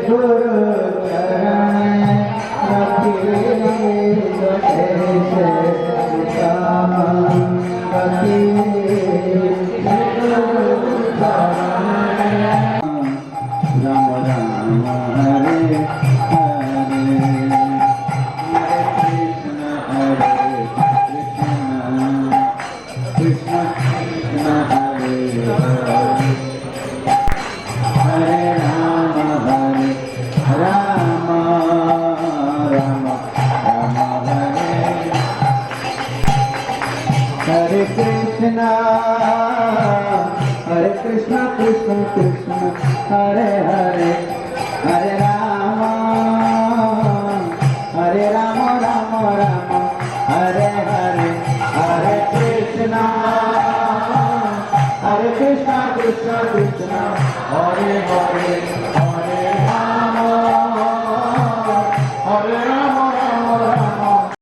गुरु चरण रखी राम राम हरे हरे हरे कृष्ण कृष्ण हरे हरे हरे राम राम राम हरे हरे कृष्ण कृष्ण कृष्ण हरे हरे हरे राम राम राम हरे हरे हरे कृष्ण कृष्ण कृष्ण हरे हरे